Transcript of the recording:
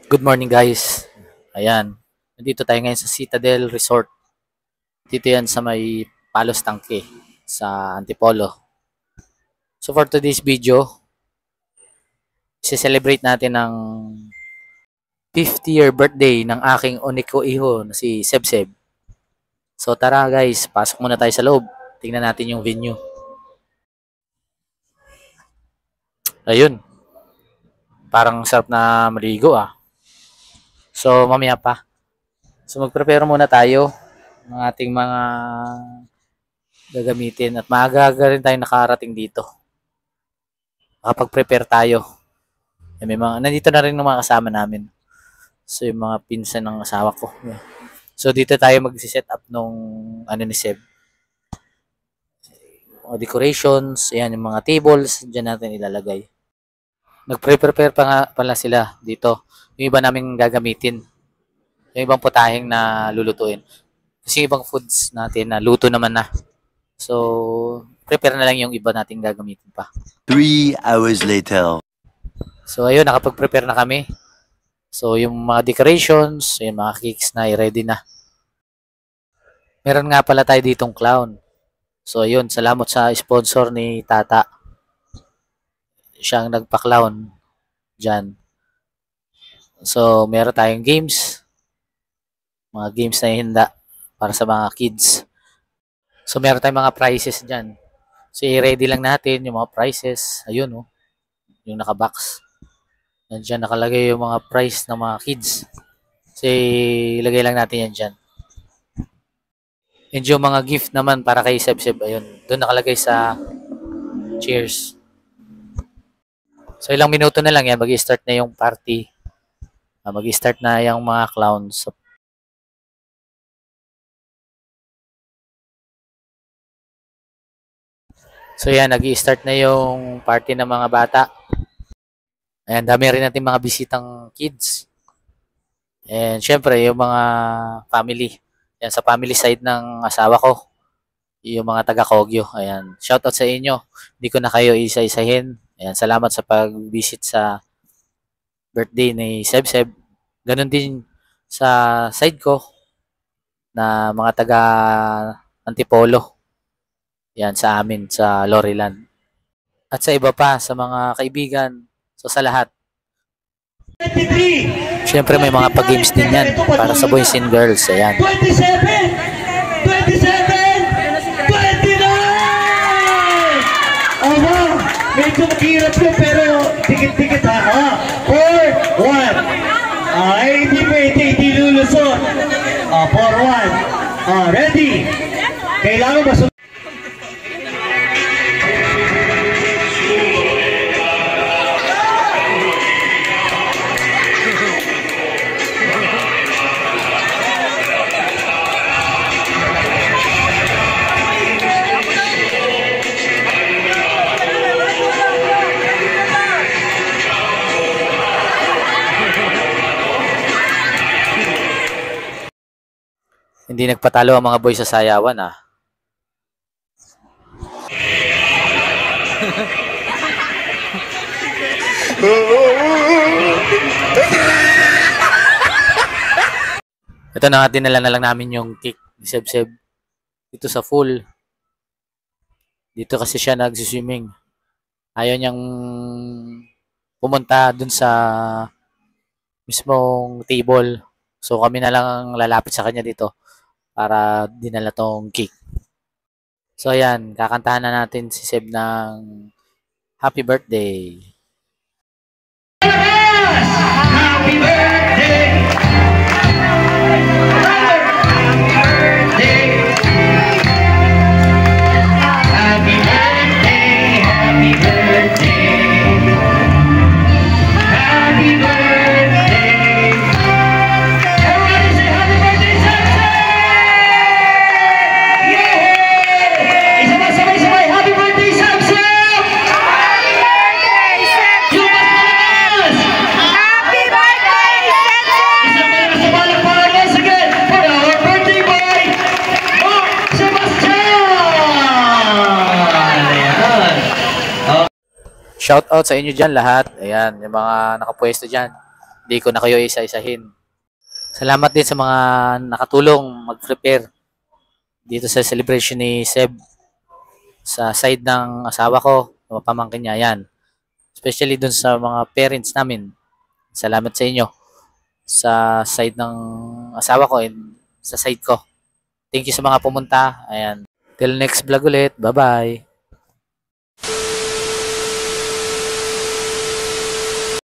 Good morning guys. Ayan. Nandito tayo ngayon sa Citadel Resort. Dito yan sa may Palos Tangke sa Antipolo. So for today's video, celebrate natin ang 50th year birthday ng aking uniko iho na si Sebseb. So tara guys, pasok muna tayo sa loob. Tingnan natin yung venue. Ayun. Parang sarap na maligo ah. So mamaya pa. So mag-prepare muna tayo ng ating mga gagamitin at maaga rin tayo nakarating dito. Nakapag-prepare tayo. Nandito na rin ng mga kasama namin. So yung mga pinsan ng asawa ko. So dito tayo mag-set up nung ni Seb. Mga decorations, ayan yung mga tables, diyan natin ilalagay. Nag-prepare pa nga pala sila dito. Yung iba naming gagamitin. Yung ibang putahing na lulutuin. Kasi yung ibang foods natin na luto naman na. So, prepare na lang yung iba nating gagamitin pa. 3 hours later. So, ayun, nakapag-prepare na kami. So, yung mga decorations, yung mga cakes na i-ready na. Meron nga pala tayo ditong clown. So, ayun, salamat sa sponsor ni Tata. Siyang nagpa-clown dyan. So, meron tayong games. Mga games na hinda para sa mga kids. So, meron tayong mga prizes dyan. So, i-ready lang natin yung mga prizes. Ayun, oh. Yung naka-box. Nandiyan nakalagay yung mga prize ng mga kids. So, ilagay lang natin yan dyan. And yung mga gift naman para kay Sebseb, ayun. Doon nakalagay sa cheers. So, ilang minuto na lang yan. Mag-i-start na yung party. Mag-i-start na yung mga clowns. So, yan. Nag-i-start na yung party ng mga bata. Ayan, dami rin natin mga bisitang kids. And syempre, yung mga family. Yan, sa family side ng asawa ko. Yung mga taga-Kogyo. Ayan, shoutout sa inyo. Hindi ko na kayo isa-isahin. Ayan, salamat sa pag-visit sa birthday ni Sebseb. Ganon din sa side ko na mga taga-Antipolo. Yan, sa amin, sa Loriland. At sa iba pa, sa mga kaibigan. So, sa lahat. Siyempre, may mga pag-games din yan para sa boys and girls. Ayan. 27! 27! 29! Aba, medyo mahirap yun pero dikit-dikit ha. 4, 1. Ay, hindi pwede, hindi lulusot. 4, 1. Ready? Kailangan masunod. Hindi nagpatalo ang mga boys sa sayawan ah. Ito na nga, dinala na lang namin yung cake ni Sebseb dito sa pool. Dito kasi siya nagsiswimming. Ayaw niyang pumunta dun sa mismong table. So kami na lang ang lalapit sa kanya dito para dinala tong cake. So ayan, kakantahan na natin si Seb ng Happy Birthday. Happy birthday! Shout out sa inyo dyan lahat. Ayan, yung mga nakapwesto dyan. Hindi ko na kayo isa-isahin. Salamat din sa mga nakatulong mag-prepare dito sa celebration ni Seb sa side ng asawa ko, mga pamangkin niya yan. Especially dun sa mga parents namin. Salamat sa inyo sa side ng asawa ko and sa side ko. Thank you sa mga pumunta. Ayan. Till next vlog ulit. Bye-bye.